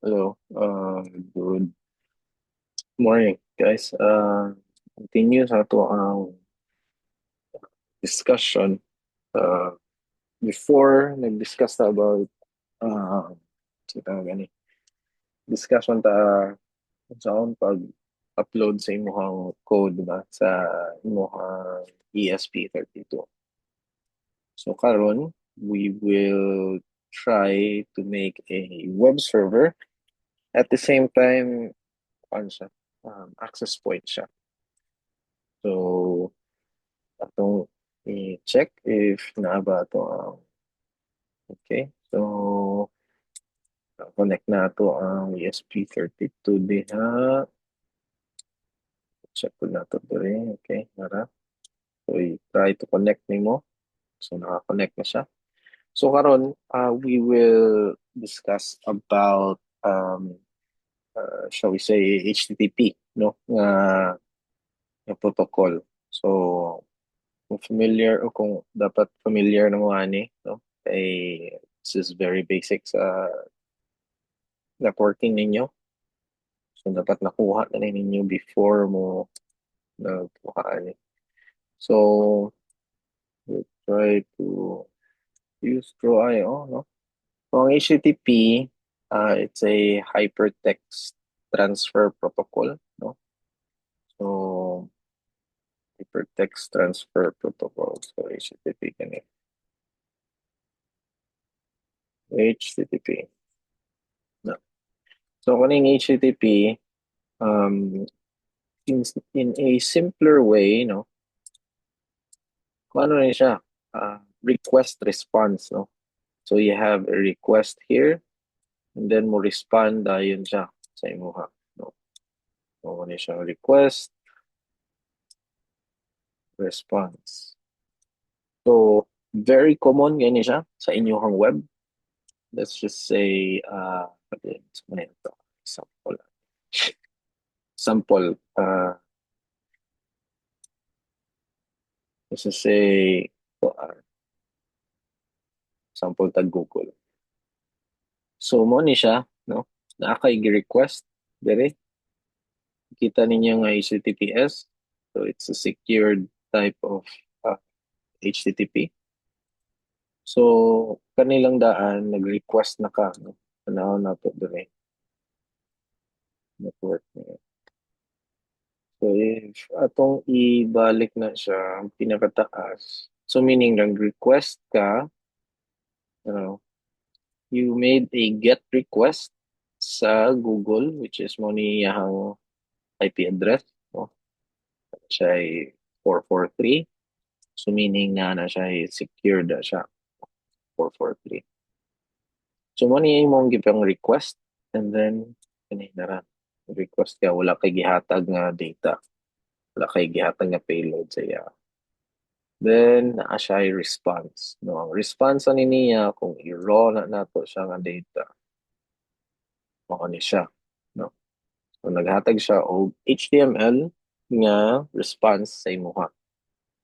Hello, good morning, guys. Continue sa ato ang discussion. Uh, Before, nag-discuss ta about kita gani. Discussion ta sa akong pag-upload sa imuhang code ba sa imuhang ESP32. So karon, we will try to make a web server at the same time, ano siya, access point siya. So, atong i-check if naaba ito ang okay. So, connect na ito ang ESP32 diha. Check ko na ito diri. Okay, nara. So, i-try to connect nimo. So, naka-connect na siya. So, karon we will discuss about shall we say HTTP, no? Nga protocol. So, kung familiar o kung dapat familiar na mo ani, no? This is very basic sa networking ninyo. So, dapat nakuha na rin ninyo before mo nagkuha ani. So, we try to use Draw.io, no? So, ang HTTP, it's a hypertext transfer protocol, no? So, hypertext transfer protocol. So, HTTP ganit. HTTP. No. So, kuning HTTP, um, in a simpler way, no? Kung ano rin siya, request response, no? So you have a request here, and then mo respond dayon siya sa imuha, no? So ano siya, request, response. So very common gani siya sa inyong web. Let's just say, example. Sample, let's just say, sample tag Google. So mo ni siya, no? Na kay request dire. Kita ninyo nga HTTPS. So it's a secured type of HTTP. So kanilang daan nag-request na ka, no? Tanaw na to dire network niya. So if atong ibalik na siya ang pinakataas. So meaning nag-request ka, you know, you made a get request sa Google, which is mo ni yang IP address, no? Siya ay 443. So meaning na siya ay secured na siya, 443. So mo niya imong gipang request, and then kanina ra request ka, wala kay gihatag nga data, wala kay gihatag nga payload sa iya. Then naa siya ay response, no? Ang response ani niya kung i-raw na nato siya nga data, mao ni siya, no? So naghatag siya og HTML nga response sa imuha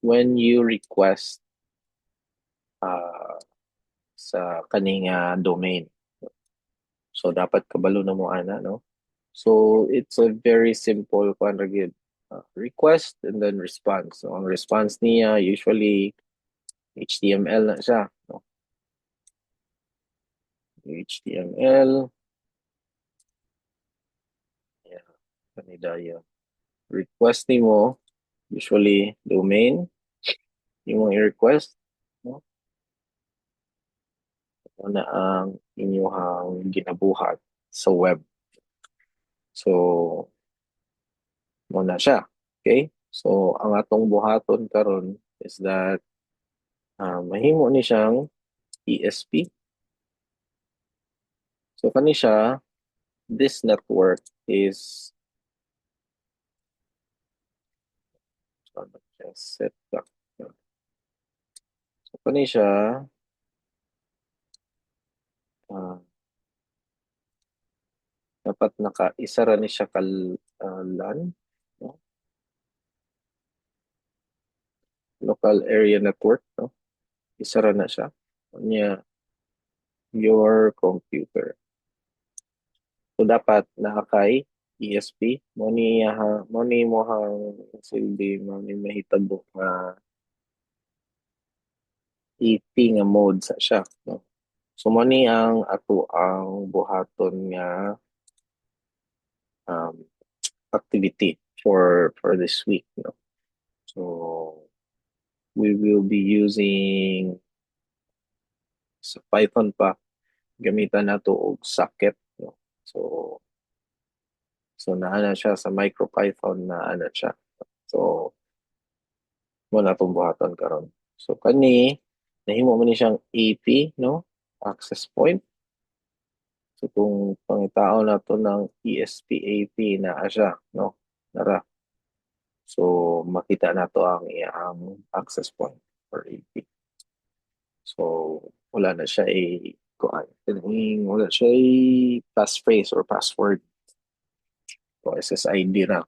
when you request uh, sa kaning domain. So dapat kabalo na mo ana, no? So it's a very simple request and then response. So ang response niya usually HTML na siya, no? HTML, yeah, kanidaya. Request nimo usually domain imong i-request, no? Ano ang inyong ginabuhat sa web. So mo na siya. Okay? So ang atong buhaton karon is that mahimo ni siyang ESP. So kani siya, this network is set back. So kani siya, ah, dapat naka-isa ra ni siya kal LAN, no? Local area network, no? Isa ra na siya. Kanya your computer. So dapat nakakay ESP mo ni mo hang silbi mo ni mahitabo nga EP nga mode sa siya, no? So mo ni ang ato ang buhaton nga um, activity for this week, no? So we will be using sa Python pa gamitan nato og socket, no? So naa na siya sa MicroPython na ana siya. So mo na itong buhaton karon. So kani nahimo man ni siyang AP, no? Access point. So kung pangitao na to ng ESP-AP na siya, no? Nara. So makita na to ang iyang access point for AP. So wala na siya kuan. Wala siya passphrase or password. So SSID na.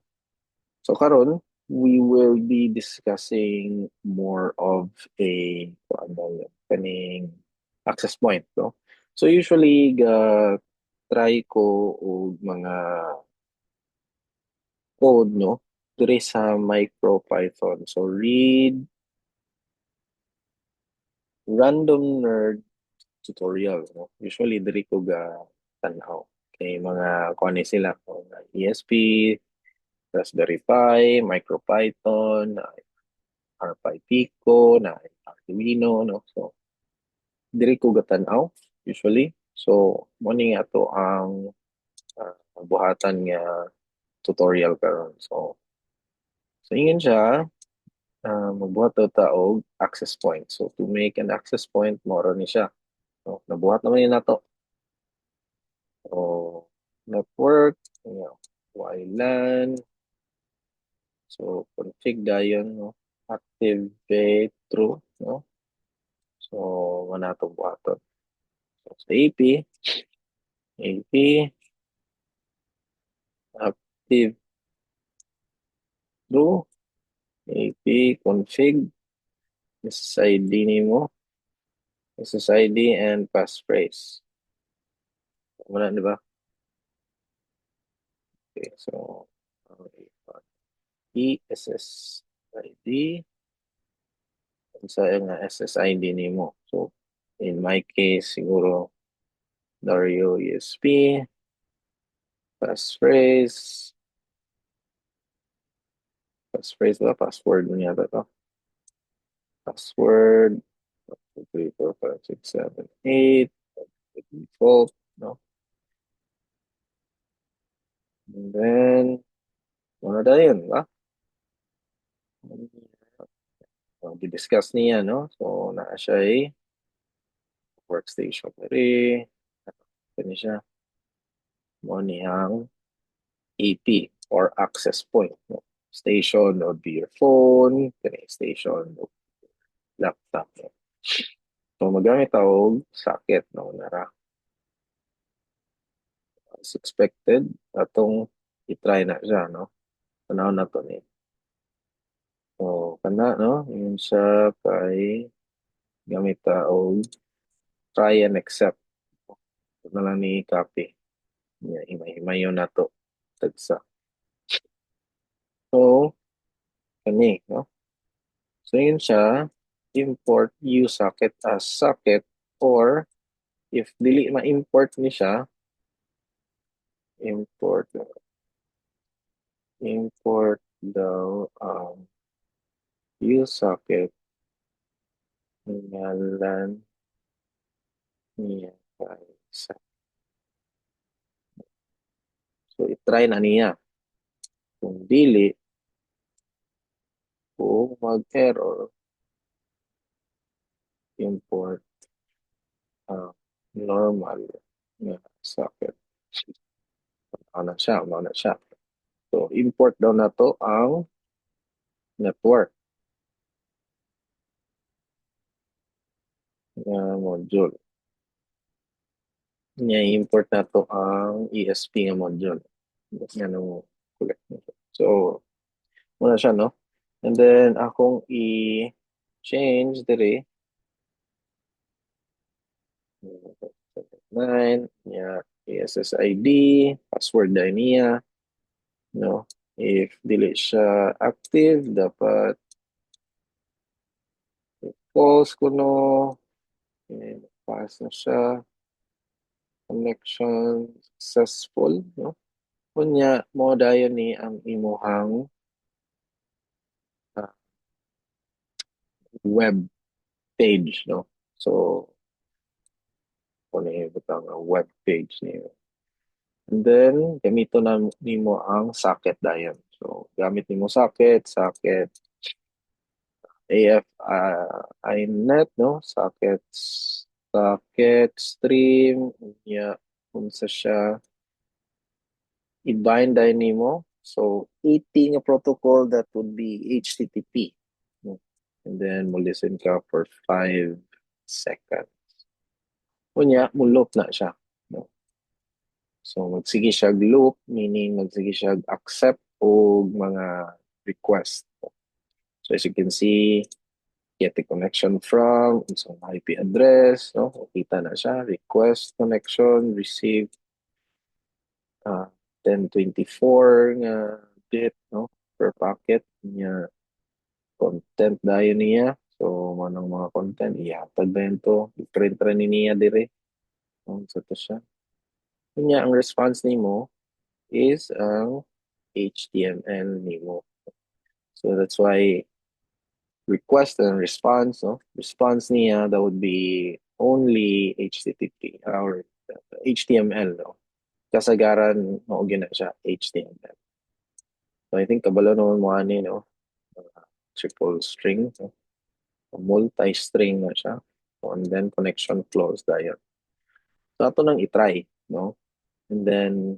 So karon we will be discussing more of ano yun, kaning access point, no? So usually try ko og mga code, no, diri sa MicroPython. So read random nerd tutorial, no? Usually diri ko tanaw kay mga kuan ni sila mga ESP, Raspberry Pi, MicroPython, RPi Pico, na Arduino, no? So diri ko gatanaw usually. So mo ni ato ang buhatan nga tutorial karon. So ingin siya magbuhat daw ta og access point. So to make an access point moro ni siya. So nabuhat naman ni nato. So network, WLAN. So config dayon, no? Activate true, no? So wala to buhaton. So sa AP active true, AP config, SSID nimo, SSID and passphrase. Wala, di ba? Okay, so SSID sa nga SSID nimo. So in my case siguro Dario ESP, passphrase, passphrase ba? Password mo yata to. Password, 1, 2, 3, 4, 5, 6, 7, 8, default, no? And then, ano na yun, ba? So, di-discuss niya, no? So, naa siya workstation. Pero, ano siya? Mo niyang AP or access point, no? Station would be your phone, kani station, laptop, no? So, magamit ako socket, no? Nara, as expected, atong i-try na siya, no? Tanaw na to ni. So, kana, no? Yun siya kay gamit ta og try and accept. Ito na lang ni copy. Himay-himayon na to. Tagsa. So, kani, no? So, yun siya. Import usocket as socket or if dili ma-import ni siya, import daw usocket ngalan niya kay sa. So, i-try na niya. Kung dili, kung mag-error, import normal nga socket. Ano na siya. So, import daw na to ang network nga module. Import na to ang ESP nga module. Yan ang correct. So, muna siya, no? And then, akong i-change dire. 9, yeah, SSID, password na niya, no? If dili siya active, dapat false kuno, and pass na siya, connection successful, no? Kunya, mo dayon ni ang imuhang ah, web page, no? So, kung butang web page niyo. And then, gamito na nimo ang socket dayon. So, gamit nimo socket, AF iNet, no? Socket stream, niya, unsa siya, i-bind dahil nimo. So, 80 nga protocol, that would be HTTP. No? And then, mo listen ka for 5 seconds. Kunya, mo loop na siya. No? So, magsige siya loop, meaning magsige siya accept o mga request. So, as you can see, get the connection from, so IP address, no? Kita na siya, request connection, receive 1024 nga bit, no? Per packet niya, content dayon niya. So, manang mga content, ihatag ba yun to? I-print ra ni niya dire. So, to siya. Kanya, ang response nimo is ang HTML nimo. So, that's why request and response, no? Response niya, that would be only HTTP or HTML, no? Kasagaran, mo na siya, HTML. So, I think kabalo naman mo ani, no? Triple string, no? Multi-string na siya. And then, connection closed dayon. So, ato nang itry, no? And then,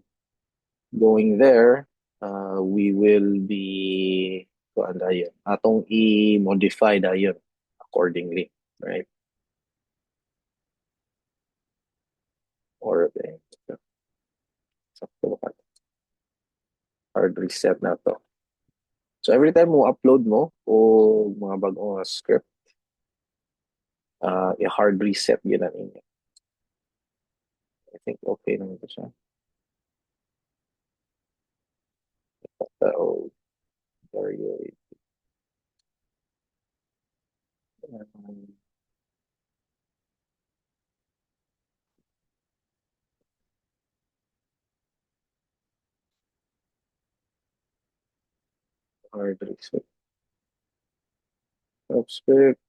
going there, we will be, kuan dayon, atong i-modify dayon accordingly, right? Or, sakto ba? Hard reset na to. So, every time mo upload mo o mga bagong script, i-hard reset yun na ninyo. I think okay naman ito siya. So, very good. Hard reset. Script,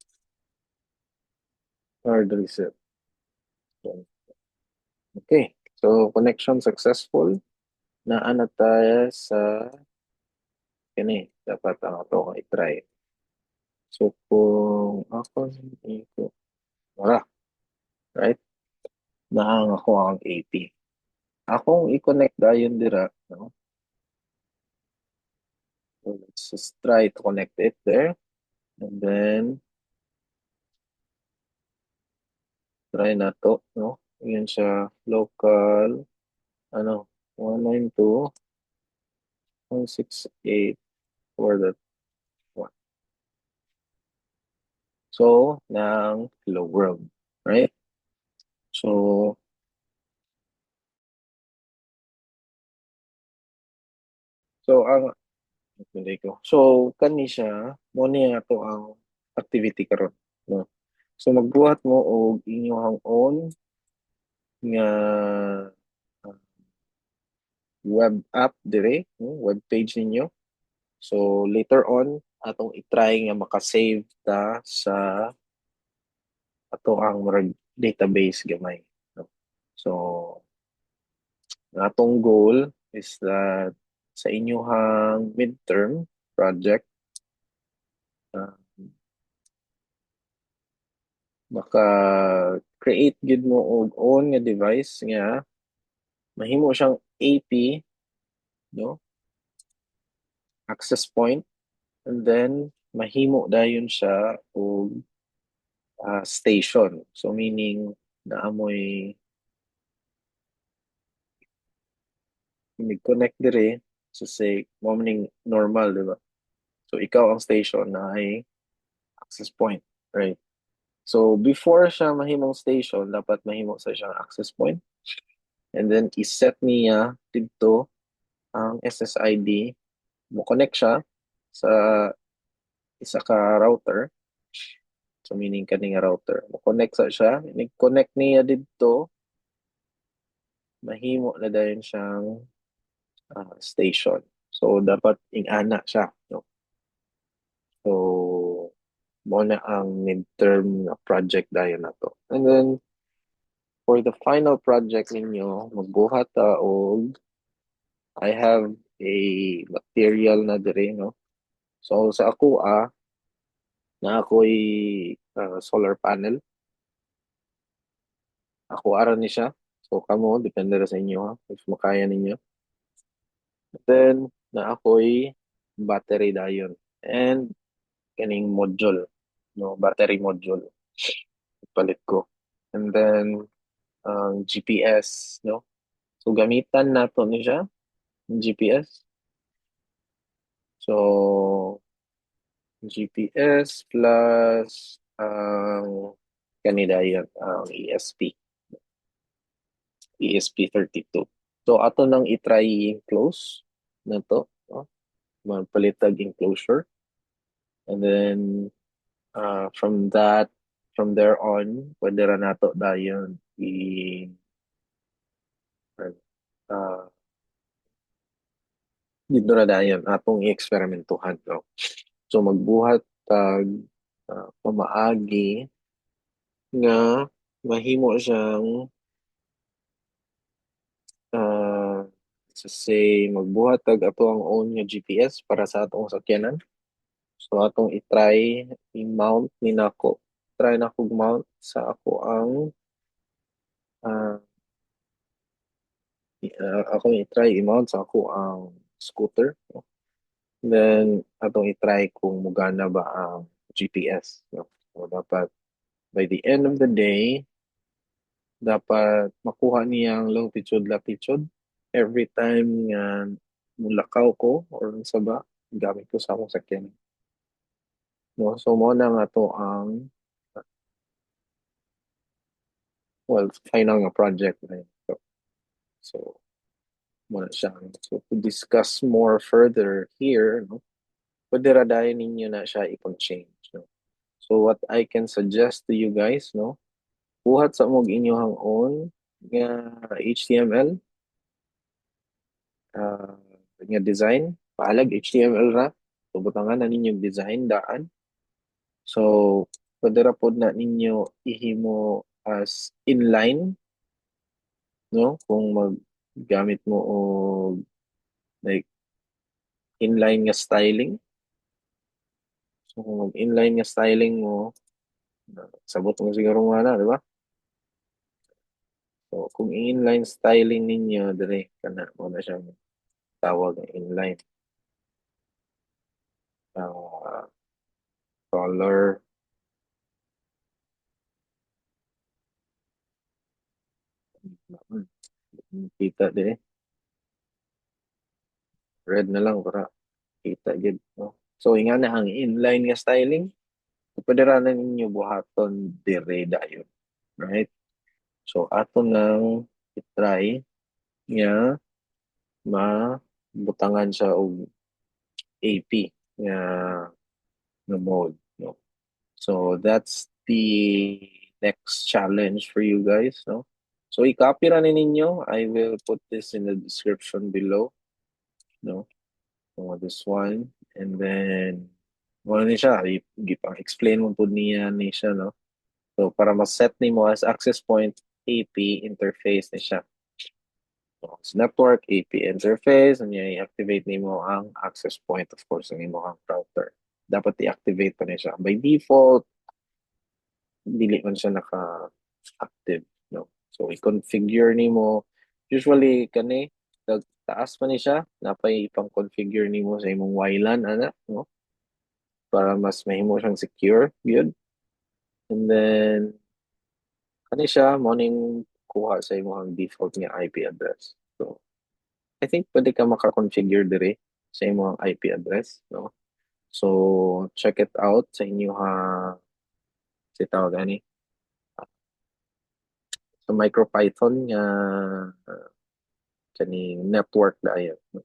hard reset. Okay. So, connection successful. Naan na tayo sa kini. Dapat ang ito kong i-try. So, kung ako ito, wala. Right? Nahang ako ang 80. Akong i-connect dayon dira. No? So, let's just try to connect it there. And then, try na to. No? Yan siya. Local. Ano? 192.168 for that one. So, ng hello world. Right? So, ang hindi ko. So, kani siya, mo niya to ang activity karon, no? So, magbuhat mo og inyong own nga web app dire, no? Web page ninyo. So, later on, atong i-try nga makasave ta sa ato ang database gamay, no? So, ang atong goal is that sa inyong midterm project, uh, maka-create gid mo og own nga device nga mahimo siyang AP, no? Access point, and then mahimo dayon siya og station. So meaning naamoy connect dire, so say morning normal, di ba? So ikaw ang station na ay access point, right? So before siya mahimong station, dapat mahimo sa siyang access point. and then iset niya dito ang SSID, mo connect siya sa isa ka router. So meaning kaning router. Mo connect sa siya, ni-connect niya dito, mahimo na dayon siyang station. So dapat ingana siya, no? So mo na ang midterm na project dayon na to. And then for the final project ninyo, magbuhat ta og I have a material na dire, no? So sa ako na ako'y solar panel. Ako aran ni siya. So kamo depende ra sa inyo ha, if makaya ninyo. Then na ako'y battery dayon and kaning module, no, battery module palit ko. And then GPS, no. So gamitan nato ni siya ng GPS. So GPS plus ang kanidayon ang ESP32. So ato nang i-try i-close na to, no? Magpalitag enclosure. And then from there on, pwede ra nato dayon uh, dito na dayon atong i-eksperimentuhan, no? So magbuhat tag pamaagi nga mahimo siyang uh, say magbuhat tag ato ang own nga GPS para sa atong sakyanan. So atong i-try i-mount ni nako. Try na kog mount sa ako ang uh, akong i-try i-mount sa ako ang scooter. No? Then atong i-try kung mugana ba ang GPS. No? So dapat by the end of the day, dapat makuha niyang longitude latitude every time nga mulakaw ko or sa ba gamit ko sa akong sakyan. No? So mo na nga to ang well, final nga project na yun. So mo na siya. So to discuss more further here, no? Pwede ra dayon ninyo na siya i-change. No? So what I can suggest to you guys, no? Buhat sa mong inyong own nga HTML uh, nga design, paalag HTML ra. So butangan na ninyong design daan. So pwede ra pod na ninyo ihimo as inline, no? Kung maggamit mo o like inline nga styling. So kung mag-inline nga styling mo, sabot mo siguro nga na, di ba? So kung inline styling ninyo, dire kana mo na siyang tawag ng inline. Color, kita din. Red na lang para kita gid, no? So inga na ang inline nga styling, pwede ra na ninyo buhaton dire dayon, right? So ato nang i-try nga mabutangan siya og AP nga mode, no? So that's the next challenge for you guys, no? So i-copy ra ni ninyo. I will put this in the description below, no? So this one. And then, ano ni siya, explain mo po ni siya, no? So para ma-set ni mo as access point AP interface ni siya. So, sa network, AP interface, and i-activate ni mo ang access point, of course, ng imo ang router. Dapat i-activate pa niya siya. By default, dili man siya naka-active, no? So i-configure nimo usually kani taas pa ni siya napay ipang-configure nimo sa imong WLAN ana, no? Para mas mahimo siyang secure gyud. And then kani siya morning kuha sa imong default nga IP address. So I think pwede ka maka-configure dire sa imong IP address, no? So check it out sa inyo ha sa tawag ani sa sa MicroPython nga kaning network dayon na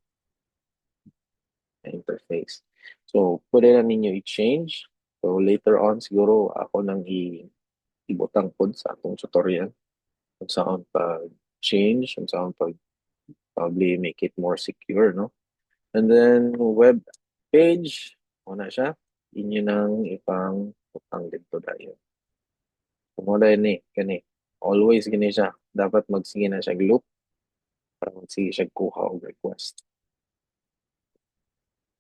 interface. So, pwede na ninyo i-change. So, later on, siguro ako nang ibutang pod sa atong tutorial kung saan pag-change, kung saan probably make it more secure, no? And then, web page, muna siya. Inyo nang ipang butang dito dayon. Kumula ni, kani. Always gini siya. Dapat magsige na siya loop para magsige siya kuha og request.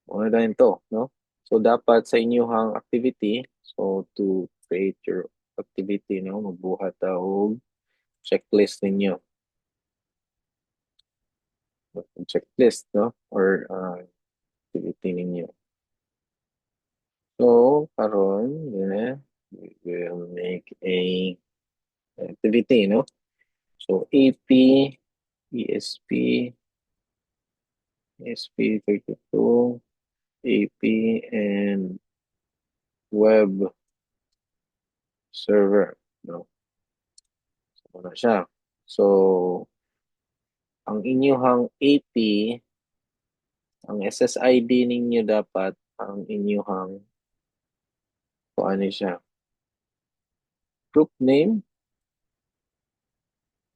Muna dahil to, no? So, dapat sa inyong activity, so to create your activity, no? Magbuhat ta og checklist ninyo. Checklist, no? Or activity ninyo. So, karon, yeah, we will make a activity, no? So, AP, ESP, ESP32, AP, and web server, no? So, na siya. So, ang inyong AP, ang SSID ninyo dapat, ang inyong, ano siya, group name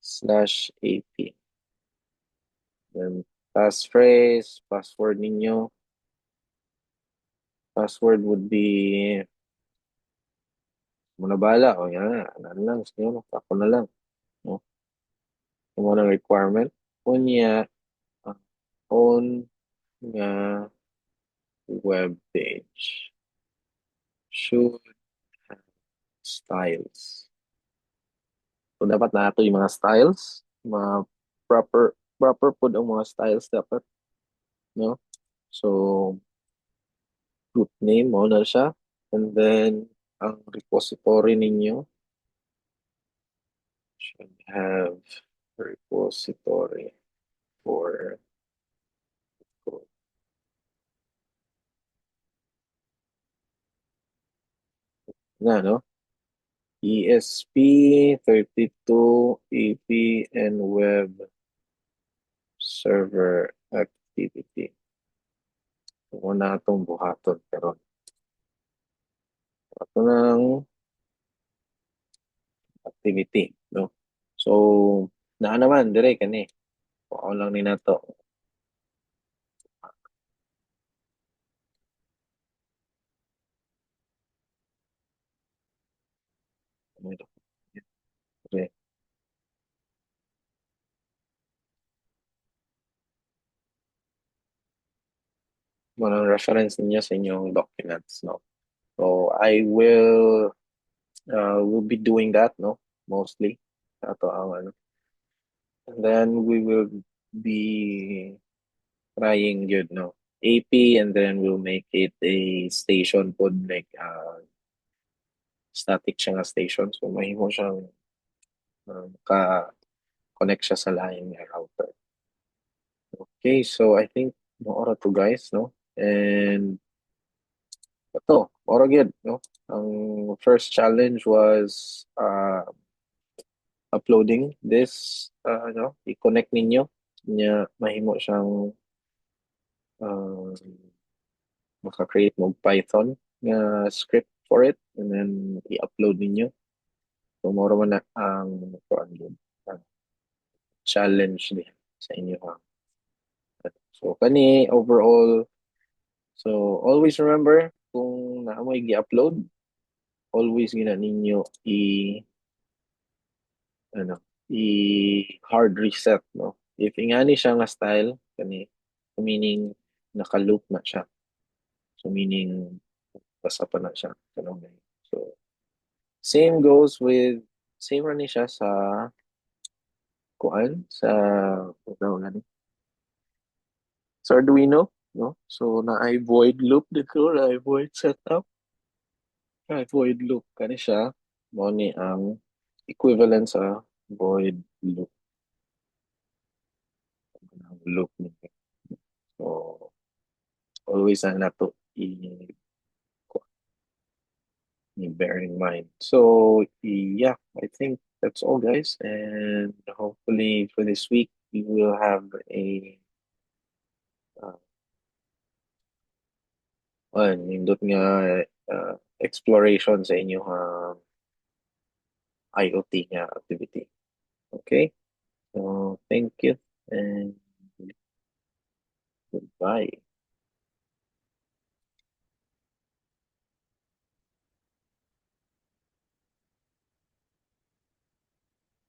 slash AP. Then, passphrase, password ninyo. Password would be, muna bala, o yan, ano lang, siguro, ako na lang, no? Kung ano requirement. Kunya, ang own nga web page should have styles. So, dapat na ito yung mga styles, mga proper po ang mga styles dapat, no? So, group name, mo na siya. And then, ang repository ninyo should have repository for code. Na, no? ESP32, AP, and web server activity. Kung na itong buhaton karon. Ito ng activity, no? So, naa naman, dire kani. Kuha lang ni nato. Dire. Mga reference ninyo sa inyong documents, no? So, I will be doing that, no? Mostly. Ato ang ano. And then we will be trying yun, no? AP, and then we'll make it a station pod like static siya nga station. So mahimo siyang ka-connect siya sa line nga router. Okay, so I think maora to guys, no? And ito, maora gyud, no? Ang first challenge was uploading this, i-connect ninyo. Nya mahimo siyang uh, maka-create mo Python nga script for it and then i-upload ninyo. So, moro man na ang challenge din sa inyo. Ha? So, kani overall, so always remember kung naamoy gi-upload, always gina ninyo ano, hard reset, no? If ingani siya nga style, kani, meaning naka-loop na siya. So, meaning basa pa na siya. Ganun na yun. So, same goes with, same rin siya sa kuan, sa, ano, sa Arduino, no? So, na-I void loop dito, na-I void setup, na-I void loop. Kani siya, mo ni ang equivalent sa void loop. Ang loop niya. So, always ang nato i bear in mind. So, yeah, I think that's all, guys. And hopefully for this week, we will have a uh, nindot nga exploration sa inyong IoT nga activity. Okay? So, thank you and goodbye.